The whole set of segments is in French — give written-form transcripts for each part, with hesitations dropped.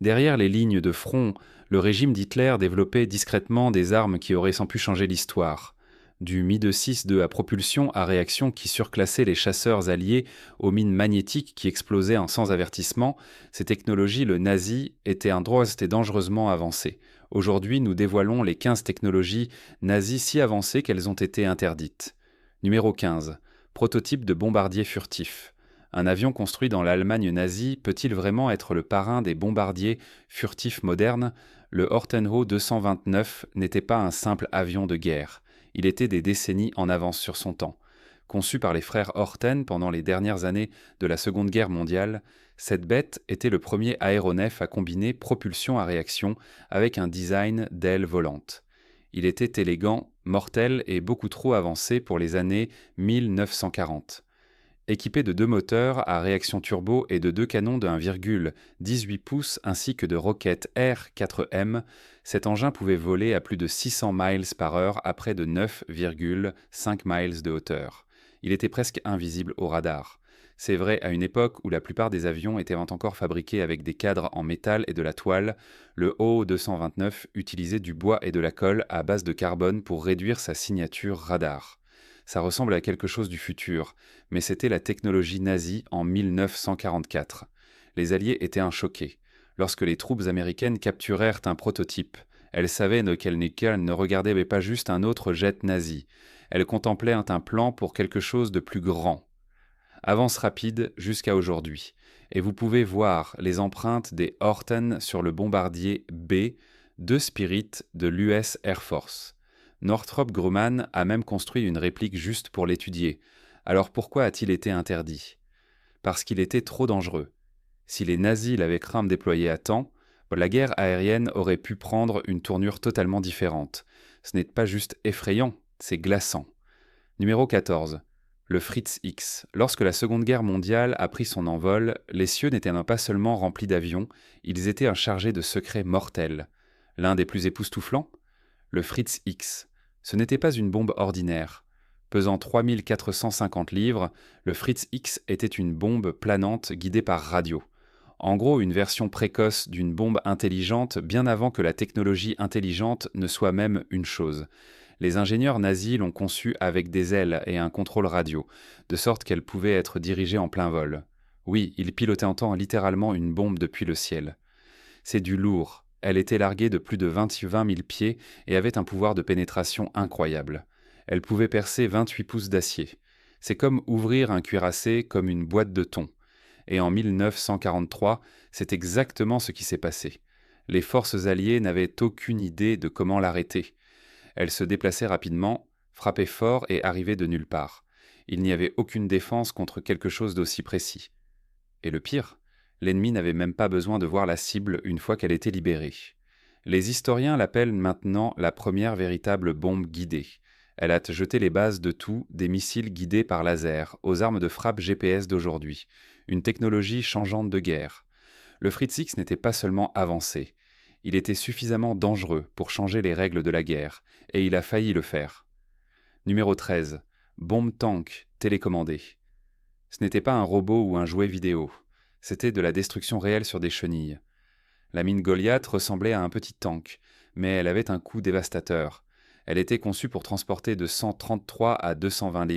Derrière les lignes de front, le régime d'Hitler développait discrètement des armes qui auraient sans pu changer l'histoire. Du Mi-26-2 à propulsion à réaction qui surclassait les chasseurs alliés aux mines magnétiques qui explosaient sans avertissement, ces technologies, le nazi, étaient un droit et dangereusement avancées. Aujourd'hui, nous dévoilons les 15 technologies nazies si avancées qu'elles ont été interdites. Numéro 15. Prototype de bombardier furtif. Un avion construit dans l'Allemagne nazie peut-il vraiment être le parrain des bombardiers furtifs modernes? Le Hortenho 229 n'était pas un simple avion de guerre. Il était des décennies en avance sur son temps. Conçu par les frères Horten pendant les dernières années de la Seconde Guerre mondiale, cette bête était le premier aéronef à combiner propulsion à réaction avec un design d'aile volante. Il était élégant, mortel et beaucoup trop avancé pour les années 1940. Équipé de 2 moteurs à réaction turbo et de 2 canons de 1,18 pouces ainsi que de roquettes R-4M, cet engin pouvait voler à plus de 600 miles par heure à près de 9,5 miles de hauteur. Il était presque invisible au radar. C'est vrai à une époque où la plupart des avions étaient encore fabriqués avec des cadres en métal et de la toile, le O-229 utilisait du bois et de la colle à base de carbone pour réduire sa signature radar. Ça ressemble à quelque chose du futur, mais c'était la technologie nazie en 1944. Les Alliés étaient choqués. Lorsque les troupes américaines capturèrent un prototype, elles savaient qu'elles ne regardaient pas juste un autre jet nazi. Elles contemplaient un plan pour quelque chose de plus grand. Avance rapide jusqu'à aujourd'hui. Et vous pouvez voir les empreintes des Horten sur le bombardier B de Spirit de l'US Air Force. Northrop Grumman a même construit une réplique juste pour l'étudier. Alors pourquoi a-t-il été interdit? Parce qu'il était trop dangereux. Si les nazis l'avaient craint de déployer à temps, la guerre aérienne aurait pu prendre une tournure totalement différente. Ce n'est pas juste effrayant, c'est glaçant. Numéro 14. Le Fritz X. Lorsque la Seconde Guerre mondiale a pris son envol, les cieux n'étaient pas seulement remplis d'avions, ils étaient chargés de secrets mortels. L'un des plus époustouflants? Le Fritz X. Ce n'était pas une bombe ordinaire. Pesant 3450 livres, le Fritz X était une bombe planante guidée par radio. En gros, une version précoce d'une bombe intelligente bien avant que la technologie intelligente ne soit même une chose. Les ingénieurs nazis l'ont conçue avec des ailes et un contrôle radio, de sorte qu'elle pouvait être dirigée en plein vol. Oui, ils pilotaient en temps littéralement une bombe depuis le ciel. C'est du lourd. Elle était larguée de plus de 20 000 pieds et avait un pouvoir de pénétration incroyable. Elle pouvait percer 28 pouces d'acier. C'est comme ouvrir un cuirassé comme une boîte de thon. Et en 1943, c'est exactement ce qui s'est passé. Les forces alliées n'avaient aucune idée de comment l'arrêter. Elle se déplaçait rapidement, frappait fort et arrivait de nulle part. Il n'y avait aucune défense contre quelque chose d'aussi précis. Et le pire, l'ennemi n'avait même pas besoin de voir la cible une fois qu'elle était libérée. Les historiens l'appellent maintenant la première véritable bombe guidée. Elle a jeté les bases de tout, des missiles guidés par laser, aux armes de frappe GPS d'aujourd'hui, une technologie changeante de guerre. Le Fritz X n'était pas seulement avancé, il était suffisamment dangereux pour changer les règles de la guerre, et il a failli le faire. Numéro 13. Bombe tank télécommandée. Ce n'était pas un robot ou un jouet vidéo, c'était de la destruction réelle sur des chenilles. La mine Goliath ressemblait à un petit tank, mais elle avait un coût dévastateur. Elle était conçue pour transporter de 133 à 220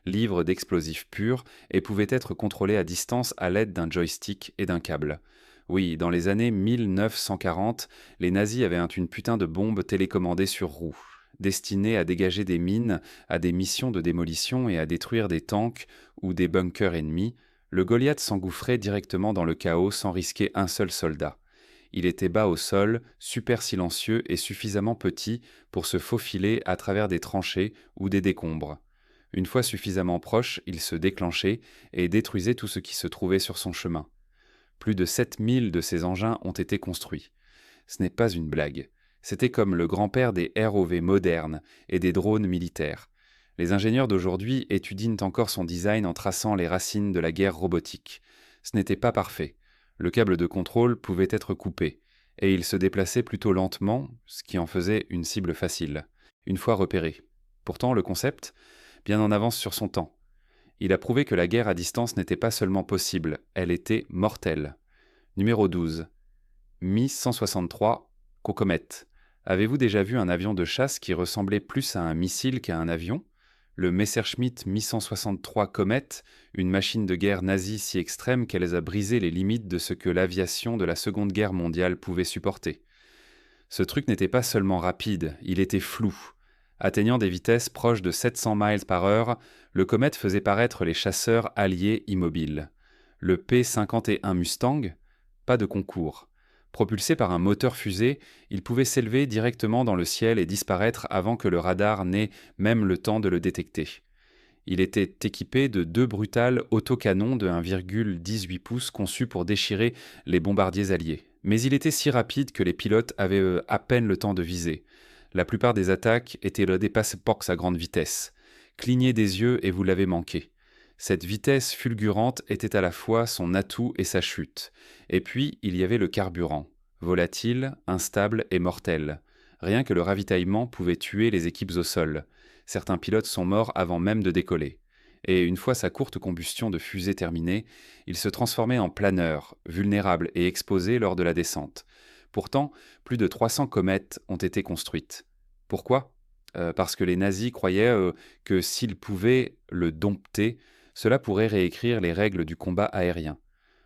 livres d'explosifs purs et pouvait être contrôlée à distance à l'aide d'un joystick et d'un câble. Oui, dans les années 1940, les nazis avaient une putain de bombe télécommandée sur roue, destinée à dégager des mines, à des missions de démolition et à détruire des tanks ou des bunkers ennemis. Le Goliath s'engouffrait directement dans le chaos sans risquer un seul soldat. Il était bas au sol, super silencieux et suffisamment petit pour se faufiler à travers des tranchées ou des décombres. Une fois suffisamment proche, il se déclenchait et détruisait tout ce qui se trouvait sur son chemin. Plus de 7000 de ces engins ont été construits. Ce n'est pas une blague. C'était comme le grand-père des ROV modernes et des drones militaires. Les ingénieurs d'aujourd'hui étudient encore son design en traçant les racines de la guerre robotique. Ce n'était pas parfait. Le câble de contrôle pouvait être coupé, et il se déplaçait plutôt lentement, ce qui en faisait une cible facile, une fois repéré. Pourtant, le concept, bien en avance sur son temps. Il a prouvé que la guerre à distance n'était pas seulement possible, elle était mortelle. Numéro 12. Mi-163 Cocomet. Avez-vous déjà vu un avion de chasse qui ressemblait plus à un missile qu'à un avion? Le Messerschmitt Mi-163 Comet, une machine de guerre nazie si extrême qu'elle a brisé les limites de ce que l'aviation de la Seconde Guerre mondiale pouvait supporter. Ce truc n'était pas seulement rapide, il était flou. Atteignant des vitesses proches de 700 miles par heure, le Comet faisait paraître les chasseurs alliés immobiles. Le P-51 Mustang, pas de concours. Propulsé par un moteur fusée, il pouvait s'élever directement dans le ciel et disparaître avant que le radar n'ait même le temps de le détecter. Il était équipé de 2 brutales autocanons de 1,18 pouces conçus pour déchirer les bombardiers alliés. Mais il était si rapide que les pilotes avaient à peine le temps de viser. La plupart des attaques étaient le dépasse-porx à grande vitesse. Clignez des yeux et vous l'avez manqué. Cette vitesse fulgurante était à la fois son atout et sa chute. Et puis, il y avait le carburant, volatile, instable et mortel. Rien que le ravitaillement pouvait tuer les équipes au sol. Certains pilotes sont morts avant même de décoller. Et une fois sa courte combustion de fusée terminée, il se transformait en planeur, vulnérable et exposé lors de la descente. Pourtant, plus de 300 comètes ont été construites. Pourquoi? Parce que les nazis croyaient que s'ils pouvaient le dompter, cela pourrait réécrire les règles du combat aérien.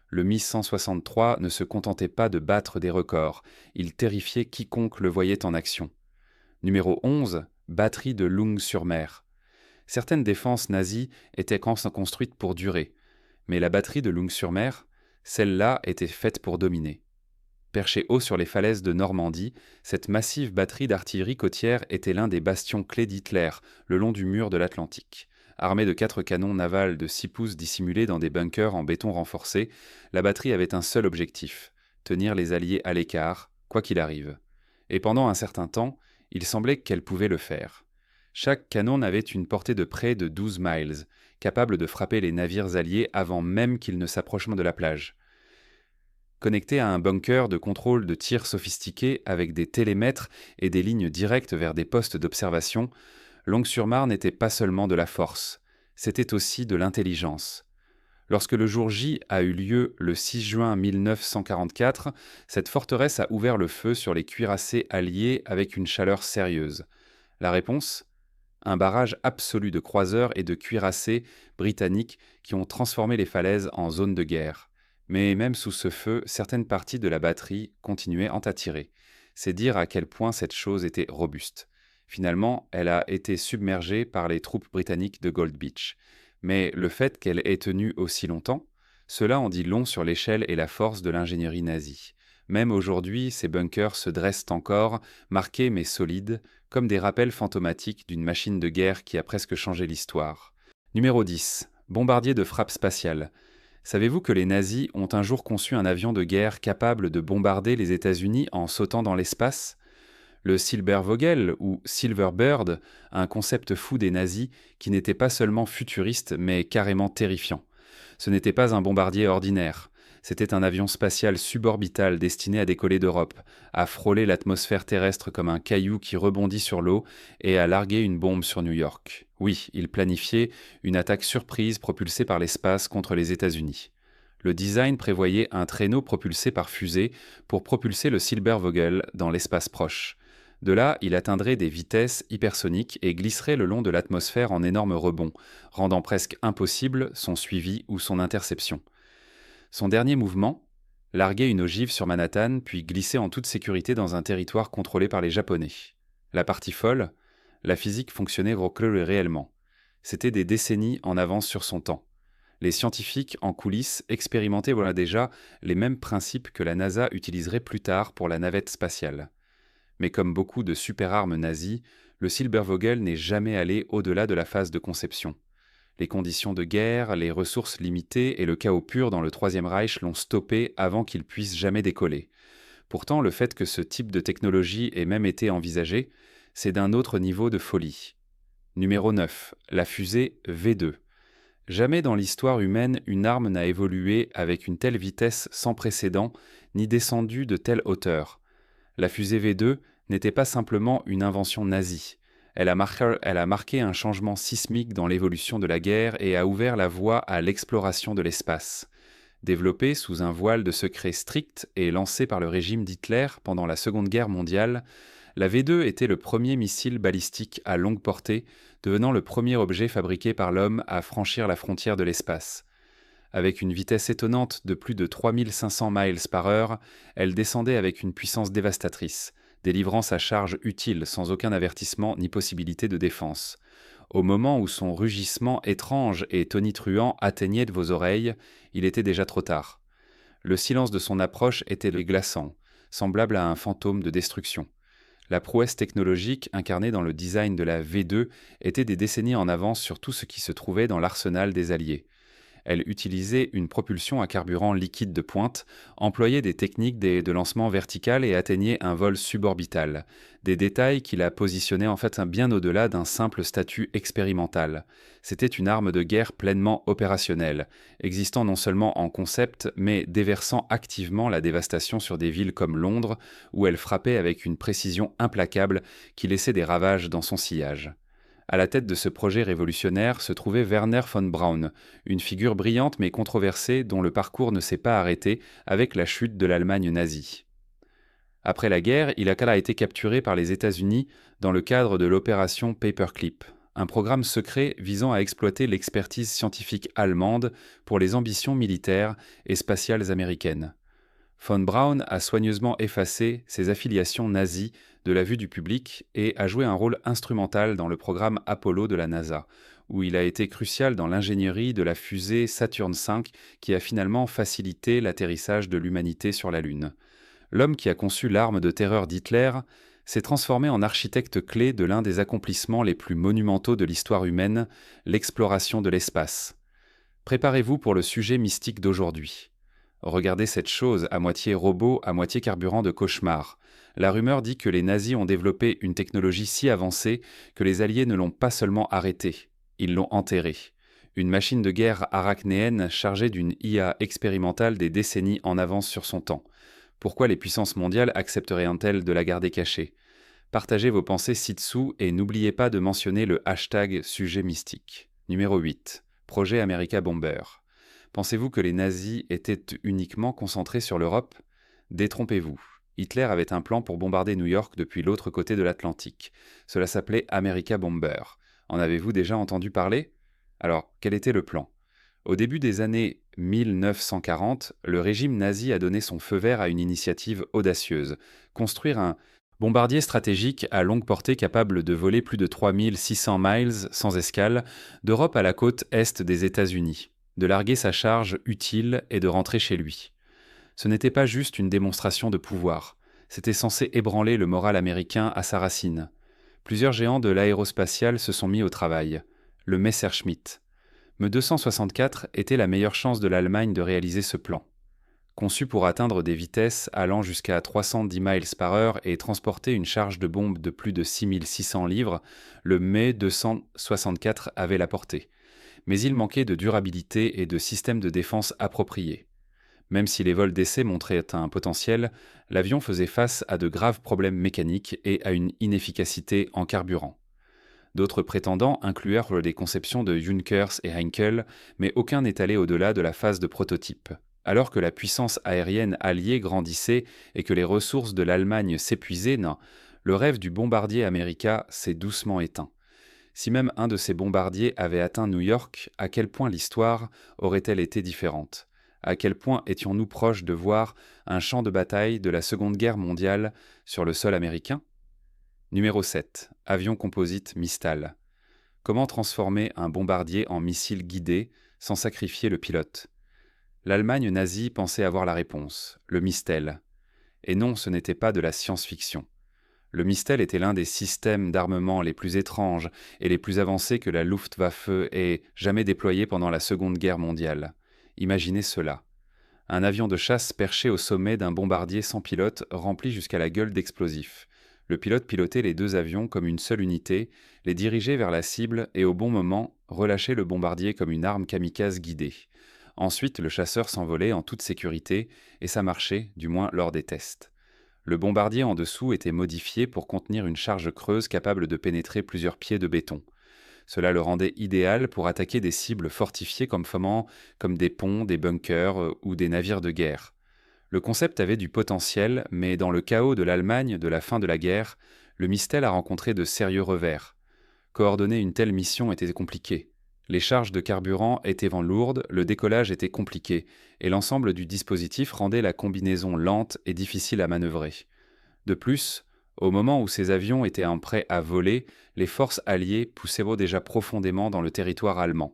Le Mi-163 ne se contentait pas de battre des records, il terrifiait quiconque le voyait en action. Numéro 11, batterie de Loung-sur-Mer. Certaines défenses nazies étaient construites pour durer, mais la batterie de Loung-sur-Mer, celle-là était faite pour dominer. Perchée haut sur les falaises de Normandie, cette massive batterie d'artillerie côtière était l'un des bastions clés d'Hitler, le long du mur de l'Atlantique. Armée de 4 canons navals de 6 pouces dissimulés dans des bunkers en béton renforcé, la batterie avait un seul objectif, tenir les Alliés à l'écart, quoi qu'il arrive. Et pendant un certain temps, il semblait qu'elle pouvait le faire. Chaque canon avait une portée de près de 12 miles, capable de frapper les navires alliés avant même qu'ils ne s'approchent de la plage. Connecté à un bunker de contrôle de tir sophistiqué avec des télémètres et des lignes directes vers des postes d'observation, Loung-sur-Marne n'était pas seulement de la force, c'était aussi de l'intelligence. Lorsque le jour J a eu lieu le 6 juin 1944, cette forteresse a ouvert le feu sur les cuirassés alliés avec une chaleur sérieuse. La réponse? Un barrage absolu de croiseurs et de cuirassés britanniques qui ont transformé les falaises en zone de guerre. Mais même sous ce feu, certaines parties de la batterie continuaient à tirer. C'est dire à quel point cette chose était robuste. Finalement, elle a été submergée par les troupes britanniques de Gold Beach. Mais le fait qu'elle ait tenu aussi longtemps, cela en dit long sur l'échelle et la force de l'ingénierie nazie. Même aujourd'hui, ces bunkers se dressent encore, marqués mais solides, comme des rappels fantomatiques d'une machine de guerre qui a presque changé l'histoire. Numéro 10. Bombardier de frappe spatiale. Savez-vous que les nazis ont un jour conçu un avion de guerre capable de bombarder les États-Unis en sautant dans l'espace? Le Silbervogel ou Silverbird, un concept fou des nazis qui n'était pas seulement futuriste mais carrément terrifiant. Ce n'était pas un bombardier ordinaire. C'était un avion spatial suborbital destiné à décoller d'Europe, à frôler l'atmosphère terrestre comme un caillou qui rebondit sur l'eau et à larguer une bombe sur New York. Oui, il planifiait une attaque surprise propulsée par l'espace contre les États-Unis. Le design prévoyait un traîneau propulsé par fusée pour propulser le Silbervogel dans l'espace proche. De là, il atteindrait des vitesses hypersoniques et glisserait le long de l'atmosphère en énormes rebonds, rendant presque impossible son suivi ou son interception. Son dernier mouvement, larguer une ogive sur Manhattan puis glisser en toute sécurité dans un territoire contrôlé par les Japonais. La partie folle, la physique fonctionnait réellement. C'était des décennies en avance sur son temps. Les scientifiques en coulisses expérimentaient déjà les mêmes principes que la NASA utiliserait plus tard pour la navette spatiale. Mais comme beaucoup de super-armes nazies, le Silbervogel n'est jamais allé au-delà de la phase de conception. Les conditions de guerre, les ressources limitées et le chaos pur dans le Troisième Reich l'ont stoppé avant qu'il puisse jamais décoller. Pourtant, le fait que ce type de technologie ait même été envisagé, c'est d'un autre niveau de folie. Numéro 9. La fusée V2. Jamais dans l'histoire humaine une arme n'a évolué avec une telle vitesse sans précédent, ni descendu de telle hauteur. La fusée V2 n'était pas simplement une invention nazie. Elle a marqué un changement sismique dans l'évolution de la guerre et a ouvert la voie à l'exploration de l'espace. Développée sous un voile de secret strict et lancée par le régime d'Hitler pendant la Seconde Guerre mondiale, la V2 était le premier missile balistique à longue portée, devenant le premier objet fabriqué par l'homme à franchir la frontière de l'espace. Avec une vitesse étonnante de plus de 3500 miles par heure, elle descendait avec une puissance dévastatrice, délivrant sa charge utile sans aucun avertissement ni possibilité de défense. Au moment où son rugissement étrange et tonitruant atteignait de vos oreilles, il était déjà trop tard. Le silence de son approche était glaçant, semblable à un fantôme de destruction. La prouesse technologique incarnée dans le design de la V2 était des décennies en avance sur tout ce qui se trouvait dans l'arsenal des Alliés. Elle utilisait une propulsion à carburant liquide de pointe, employait des techniques de lancement vertical et atteignait un vol suborbital. Des détails qui la positionnaient en fait bien au-delà d'un simple statut expérimental. C'était une arme de guerre pleinement opérationnelle, existant non seulement en concept, mais déversant activement la dévastation sur des villes comme Londres, où elle frappait avec une précision implacable qui laissait des ravages dans son sillage. À la tête de ce projet révolutionnaire se trouvait Werner von Braun, une figure brillante mais controversée dont le parcours ne s'est pas arrêté avec la chute de l'Allemagne nazie. Après la guerre, il a été capturé par les États-Unis dans le cadre de l'opération Paperclip, un programme secret visant à exploiter l'expertise scientifique allemande pour les ambitions militaires et spatiales américaines. Von Braun a soigneusement effacé ses affiliations nazies de la vue du public et a joué un rôle instrumental dans le programme Apollo de la NASA, où il a été crucial dans l'ingénierie de la fusée Saturn V qui a finalement facilité l'atterrissage de l'humanité sur la Lune. L'homme qui a conçu l'arme de terreur d'Hitler s'est transformé en architecte clé de l'un des accomplissements les plus monumentaux de l'histoire humaine, l'exploration de l'espace. Préparez-vous pour le sujet mystique d'aujourd'hui. Regardez cette chose, à moitié robot, à moitié carburant de cauchemar. La rumeur dit que les nazis ont développé une technologie si avancée que les Alliés ne l'ont pas seulement arrêtée, ils l'ont enterrée. Une machine de guerre arachnéenne chargée d'une IA expérimentale des décennies en avance sur son temps. Pourquoi les puissances mondiales accepteraient-elles de la garder cachée ? Partagez vos pensées ci-dessous et n'oubliez pas de mentionner le hashtag sujet mystique. Numéro 8. Projet America Bomber. Pensez-vous que les nazis étaient uniquement concentrés sur l'Europe ? Détrompez-vous. Hitler avait un plan pour bombarder New York depuis l'autre côté de l'Atlantique. Cela s'appelait America Bomber. En avez-vous déjà entendu parler ? Alors, quel était le plan ? Au début des années 1940, le régime nazi a donné son feu vert à une initiative audacieuse, construire un bombardier stratégique à longue portée capable de voler plus de 3600 miles sans escale d'Europe à la côte est des États-Unis, de larguer sa charge utile et de rentrer chez lui. Ce n'était pas juste une démonstration de pouvoir, c'était censé ébranler le moral américain à sa racine. Plusieurs géants de l'aérospatiale se sont mis au travail. Le Messerschmitt. Me 264 était la meilleure chance de l'Allemagne de réaliser ce plan. Conçu pour atteindre des vitesses allant jusqu'à 310 miles par heure et transporter une charge de bombe de plus de 6600 livres, le Me 264 avait la portée. Mais il manquait de durabilité et de systèmes de défense appropriés. Même si les vols d'essai montraient un potentiel, l'avion faisait face à de graves problèmes mécaniques et à une inefficacité en carburant. D'autres prétendants incluèrent des conceptions de Junkers et Heinkel, mais aucun n'est allé au-delà de la phase de prototype. Alors que la puissance aérienne alliée grandissait et que les ressources de l'Allemagne s'épuisaient, le rêve du bombardier américain s'est doucement éteint. Si même un de ces bombardiers avait atteint New York, à quel point l'histoire aurait-elle été différente ? À quel point étions-nous proches de voir un champ de bataille de la Seconde Guerre mondiale sur le sol américain ? Numéro 7. Avion composite Mistral. Comment transformer un bombardier en missile guidé sans sacrifier le pilote ? L'Allemagne nazie pensait avoir la réponse, le Mistel. Et non, ce n'était pas de la science-fiction. Le Mistel était l'un des systèmes d'armement les plus étranges et les plus avancés que la Luftwaffe ait jamais déployé pendant la Seconde Guerre mondiale. Imaginez cela. Un avion de chasse perché au sommet d'un bombardier sans pilote rempli jusqu'à la gueule d'explosifs. Le pilote pilotait les deux avions comme une seule unité, les dirigeait vers la cible et au bon moment, relâchait le bombardier comme une arme kamikaze guidée. Ensuite, le chasseur s'envolait en toute sécurité et ça marchait, du moins lors des tests. Le bombardier en dessous était modifié pour contenir une charge creuse capable de pénétrer plusieurs pieds de béton. Cela le rendait idéal pour attaquer des cibles fortifiées comme des ponts, des bunkers ou des navires de guerre. Le concept avait du potentiel, mais dans le chaos de l'Allemagne de la fin de la guerre, le Mistel a rencontré de sérieux revers. Coordonner une telle mission était compliqué. Les charges de carburant étaient lourdes, le décollage était compliqué, et l'ensemble du dispositif rendait la combinaison lente et difficile à manœuvrer. De plus, au moment où ces avions étaient en prêt à voler, les forces alliées poussaient déjà profondément dans le territoire allemand.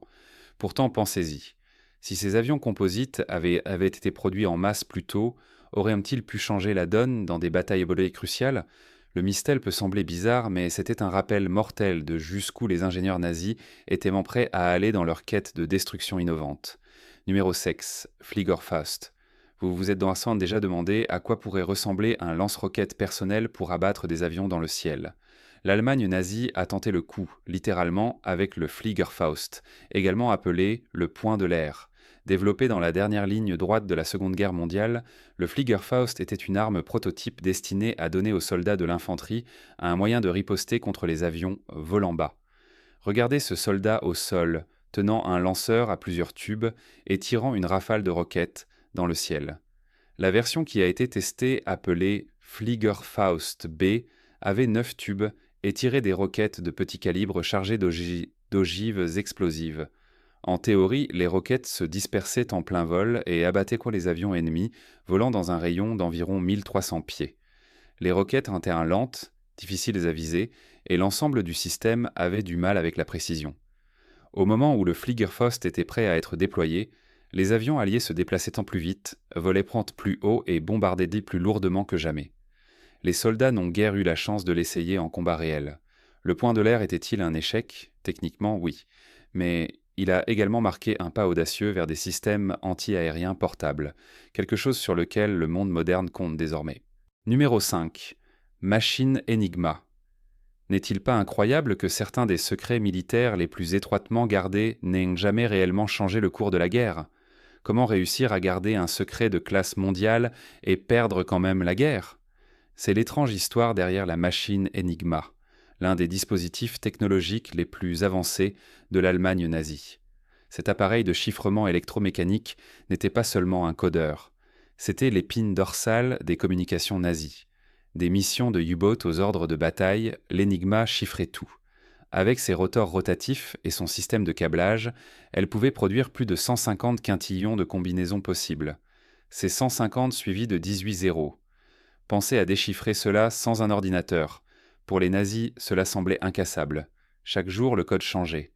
Pourtant, pensez-y. Si ces avions composites avaient été produits en masse plus tôt, auraient-ils pu changer la donne dans des batailles volées cruciales? Le Mistel peut sembler bizarre, mais c'était un rappel mortel de jusqu'où les ingénieurs nazis étaient prêts à aller dans leur quête de destruction innovante. Numéro 6, Fliegerfaust. Vous vous êtes dans un sens déjà demandé à quoi pourrait ressembler un lance-roquettes personnel pour abattre des avions dans le ciel. L'Allemagne nazie a tenté le coup, littéralement, avec le Fliegerfaust, également appelé le poing de l'air. Développé dans la dernière ligne droite de la Seconde Guerre mondiale, le Fliegerfaust était une arme prototype destinée à donner aux soldats de l'infanterie un moyen de riposter contre les avions volant bas. Regardez ce soldat au sol, tenant un lanceur à plusieurs tubes et tirant une rafale de roquettes dans le ciel. La version qui a été testée, appelée Fliegerfaust B, avait 9 tubes et tirait des roquettes de petit calibre chargées d'ogives explosives. En théorie, les roquettes se dispersaient en plein vol et abattaient les avions ennemis, volant dans un rayon d'environ 1300 pieds. Les roquettes étaient lentes, difficiles à viser, et l'ensemble du système avait du mal avec la précision. Au moment où le Fliegerfaust était prêt à être déployé, les avions alliés se déplaçaient plus vite, volaient plus haut et bombardaient plus lourdement que jamais. Les soldats n'ont guère eu la chance de l'essayer en combat réel. Le point de l'air était-il un échec? Techniquement, oui. Mais il a également marqué un pas audacieux vers des systèmes anti-aériens portables, quelque chose sur lequel le monde moderne compte désormais. Numéro 5. Machine Enigma. N'est-il pas incroyable que certains des secrets militaires les plus étroitement gardés n'aient jamais réellement changé le cours de la guerre? Comment réussir à garder un secret de classe mondiale et perdre quand même la guerre? C'est l'étrange histoire derrière la machine Enigma, l'un des dispositifs technologiques les plus avancés de l'Allemagne nazie. Cet appareil de chiffrement électromécanique n'était pas seulement un codeur, c'était l'épine dorsale des communications nazies. Des missions de U-boat aux ordres de bataille, l'Enigma chiffrait tout. Avec ses rotors rotatifs et son système de câblage, elle pouvait produire plus de 150 quintillons de combinaisons possibles. C'est 150 suivis de 18 zéros. Pensez à déchiffrer cela sans un ordinateur. Pour les nazis, cela semblait incassable. Chaque jour, le code changeait.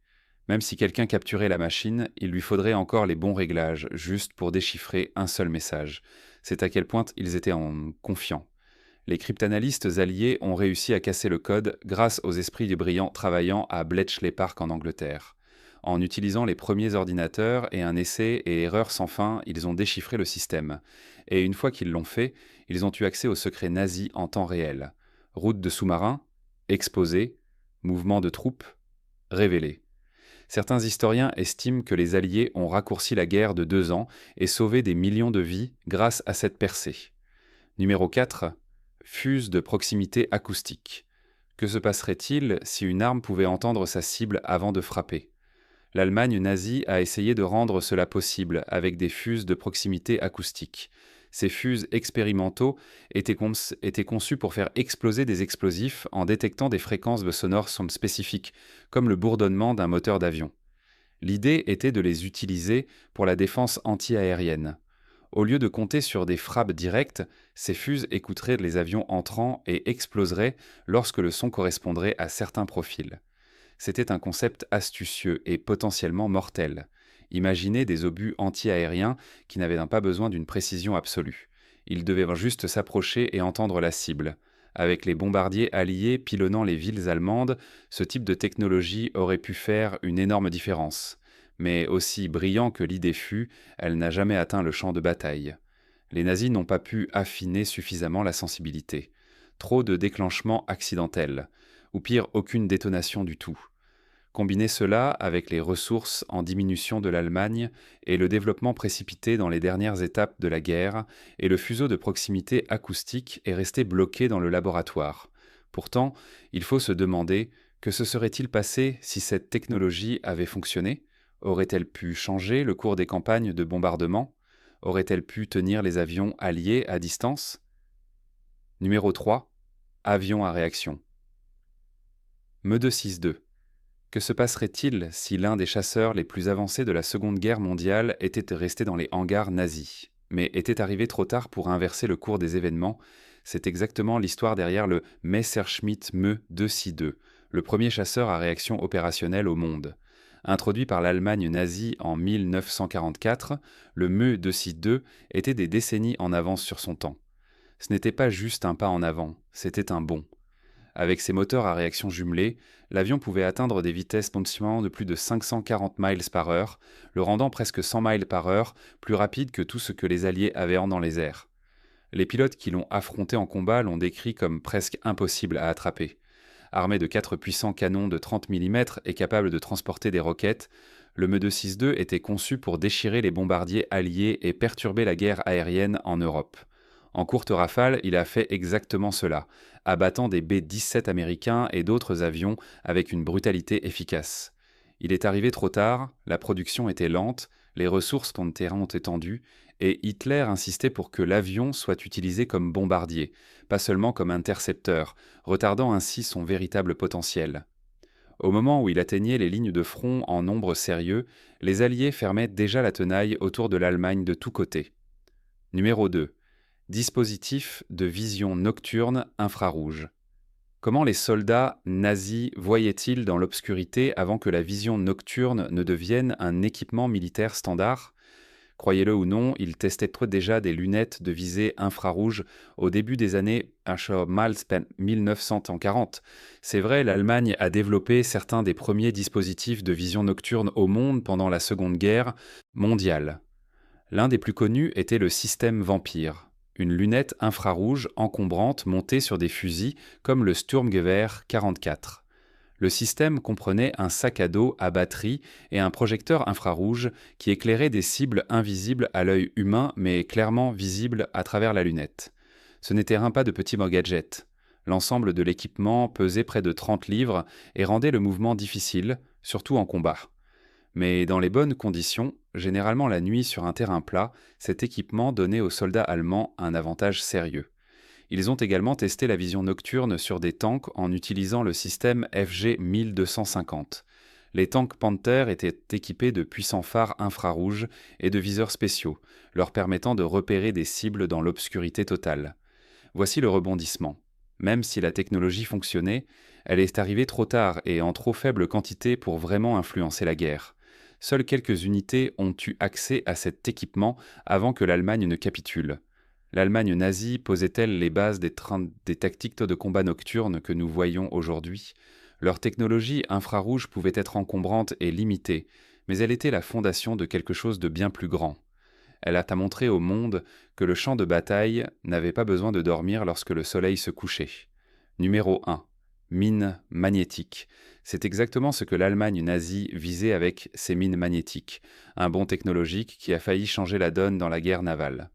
Même si quelqu'un capturait la machine, il lui faudrait encore les bons réglages, juste pour déchiffrer un seul message. C'est à quel point ils étaient confiants. Les cryptanalystes alliés ont réussi à casser le code grâce aux esprits brillants travaillant à Bletchley Park en Angleterre. En utilisant les premiers ordinateurs et un essai et erreur sans fin, ils ont déchiffré le système. Et une fois qu'ils l'ont fait, ils ont eu accès aux secrets nazis en temps réel. Routes de sous-marins, exposés, mouvements de troupes, révélés. Certains historiens estiment que les Alliés ont raccourci la guerre de 2 ans et sauvé des millions de vies grâce à cette percée. Numéro 4. Fuse de proximité acoustique. Que se passerait-il si une arme pouvait entendre sa cible avant de frapper? L'Allemagne nazie a essayé de rendre cela possible avec des fuses de proximité acoustique. Ces fuses expérimentaux étaient conçus pour faire exploser des explosifs en détectant des fréquences sonores spécifiques, comme le bourdonnement d'un moteur d'avion. L'idée était de les utiliser pour la défense anti-aérienne. Au lieu de compter sur des frappes directes, ces fuses écouteraient les avions entrants et exploseraient lorsque le son correspondrait à certains profils. C'était un concept astucieux et potentiellement mortel. Imaginez des obus anti-aériens qui n'avaient pas besoin d'une précision absolue. Ils devaient juste s'approcher et entendre la cible. Avec les bombardiers alliés pilonnant les villes allemandes, ce type de technologie aurait pu faire une énorme différence. Mais aussi brillant que l'idée fut, elle n'a jamais atteint le champ de bataille. Les nazis n'ont pas pu affiner suffisamment la sensibilité. Trop de déclenchements accidentels, ou pire, aucune détonation du tout. Combinez cela avec les ressources en diminution de l'Allemagne et le développement précipité dans les dernières étapes de la guerre, et le fuseau de proximité acoustique est resté bloqué dans le laboratoire. Pourtant, il faut se demander Que se serait-il passé si cette technologie avait fonctionné? Aurait-elle pu changer le cours des campagnes de bombardement? Aurait-elle pu tenir les avions alliés à distance? Numéro 3. Avions à réaction. Meudeux 6-2. Que se passerait-il si l'un des chasseurs les plus avancés de la Seconde Guerre mondiale était resté dans les hangars nazis, mais était arrivé trop tard pour inverser le cours des événements? C'est exactement l'histoire derrière le Messerschmitt Me 262, le premier chasseur à réaction opérationnelle au monde. Introduit par l'Allemagne nazie en 1944, le Me 262 était des décennies en avance sur son temps. Ce n'était pas juste un pas en avant, c'était un bond. Avec ses moteurs à réaction jumelée, l'avion pouvait atteindre des vitesses potentiellement de plus de 540 miles par heure, le rendant presque 100 miles par heure, plus rapide que tout ce que les Alliés avaient en dans les airs. Les pilotes qui l'ont affronté en combat l'ont décrit comme presque impossible à attraper. Armé de 4 puissants canons de 30 mm et capable de transporter des roquettes, le Me-262 était conçu pour déchirer les bombardiers alliés et perturber la guerre aérienne en Europe. En courte rafale, il a fait exactement cela, abattant des B-17 américains et d'autres avions avec une brutalité efficace. Il est arrivé trop tard, la production était lente, les ressources ont été tendues, et Hitler insistait pour que l'avion soit utilisé comme bombardier, pas seulement comme intercepteur, retardant ainsi son véritable potentiel. Au moment où il atteignait les lignes de front en nombre sérieux, les Alliés fermaient déjà la tenaille autour de l'Allemagne de tous côtés. Numéro 2. Dispositif de vision nocturne infrarouge. Comment les soldats nazis voyaient-ils dans l'obscurité avant que la vision nocturne ne devienne un équipement militaire standard? Croyez-le ou non, ils testaient déjà des lunettes de visée infrarouge au début des années 1940. C'est vrai, l'Allemagne a développé certains des premiers dispositifs de vision nocturne au monde pendant la Seconde Guerre mondiale. L'un des plus connus était le système Vampire, une lunette infrarouge encombrante montée sur des fusils comme le Sturmgewehr 44. Le système comprenait un sac à dos à batterie et un projecteur infrarouge qui éclairait des cibles invisibles à l'œil humain mais clairement visibles à travers la lunette. Ce n'était un pas de petit gadget. L'ensemble de l'équipement pesait près de 30 livres et rendait le mouvement difficile, surtout en combat. Mais dans les bonnes conditions, généralement la nuit sur un terrain plat, cet équipement donnait aux soldats allemands un avantage sérieux. Ils ont également testé la vision nocturne sur des tanks en utilisant le système FG-1250. Les tanks Panther étaient équipés de puissants phares infrarouges et de viseurs spéciaux, leur permettant de repérer des cibles dans l'obscurité totale. Voici le rebondissement. Même si la technologie fonctionnait, elle est arrivée trop tard et en trop faible quantité pour vraiment influencer la guerre. Seules quelques unités ont eu accès à cet équipement avant que l'Allemagne ne capitule. L'Allemagne nazie posait-elle les bases des tactiques de combat nocturnes que nous voyons aujourd'hui? Leur technologie infrarouge pouvait être encombrante et limitée, mais elle était la fondation de quelque chose de bien plus grand. Elle a montré au monde que le champ de bataille n'avait pas besoin de dormir lorsque le soleil se couchait. Numéro 1. Mines magnétiques. C'est exactement ce que l'Allemagne nazie visait avec ses mines magnétiques, un bond technologique qui a failli changer la donne dans la guerre navale.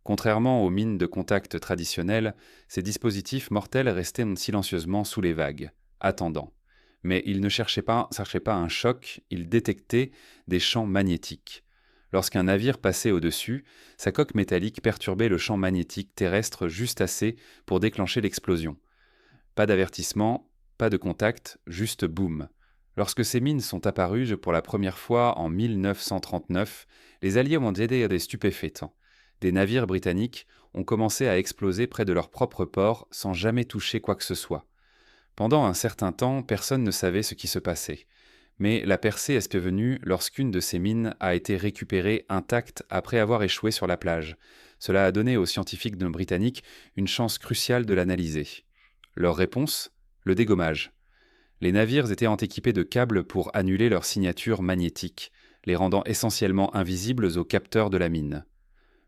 Contrairement aux mines de contact traditionnelles, ces dispositifs mortels restaient silencieusement sous les vagues, attendant. Mais ils ne cherchaient pas un choc, ils détectaient des champs magnétiques. Lorsqu'un navire passait au-dessus, sa coque métallique perturbait le champ magnétique terrestre juste assez pour déclencher l'explosion. Pas d'avertissement, pas de contact, juste boum. Lorsque ces mines sont apparues pour la première fois en 1939, les Alliés ont été des stupéfaits. Des navires britanniques ont commencé à exploser près de leur propre port sans jamais toucher quoi que ce soit. Pendant un certain temps, personne ne savait ce qui se passait. Mais la percée est venue lorsqu'une de ces mines a été récupérée intacte après avoir échoué sur la plage. Cela a donné aux scientifiques britanniques une chance cruciale de l'analyser. Leur réponse? Le dégommage. Les navires étaient équipés de câbles pour annuler leur signature magnétique, les rendant essentiellement invisibles aux capteurs de la mine.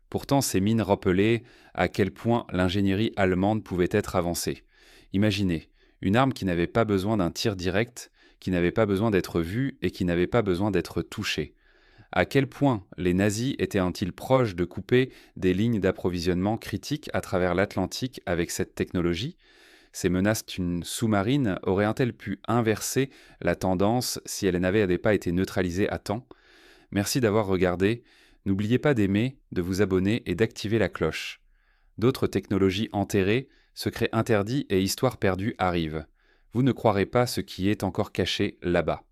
Pourtant, ces mines rappelaient à quel point l'ingénierie allemande pouvait être avancée. Imaginez, une arme qui n'avait pas besoin d'un tir direct, qui n'avait pas besoin d'être vue et qui n'avait pas besoin d'être touchée. À quel point les nazis étaient-ils proches de couper des lignes d'approvisionnement critiques à travers l'Atlantique avec cette technologie? Ces menaces sous-marines auraient-elles pu inverser la tendance si elles n'avaient pas été neutralisées à temps? Merci d'avoir regardé. N'oubliez pas d'aimer, de vous abonner et d'activer la cloche. D'autres technologies enterrées, secrets interdits et histoires perdues arrivent. Vous ne croirez pas ce qui est encore caché là-bas.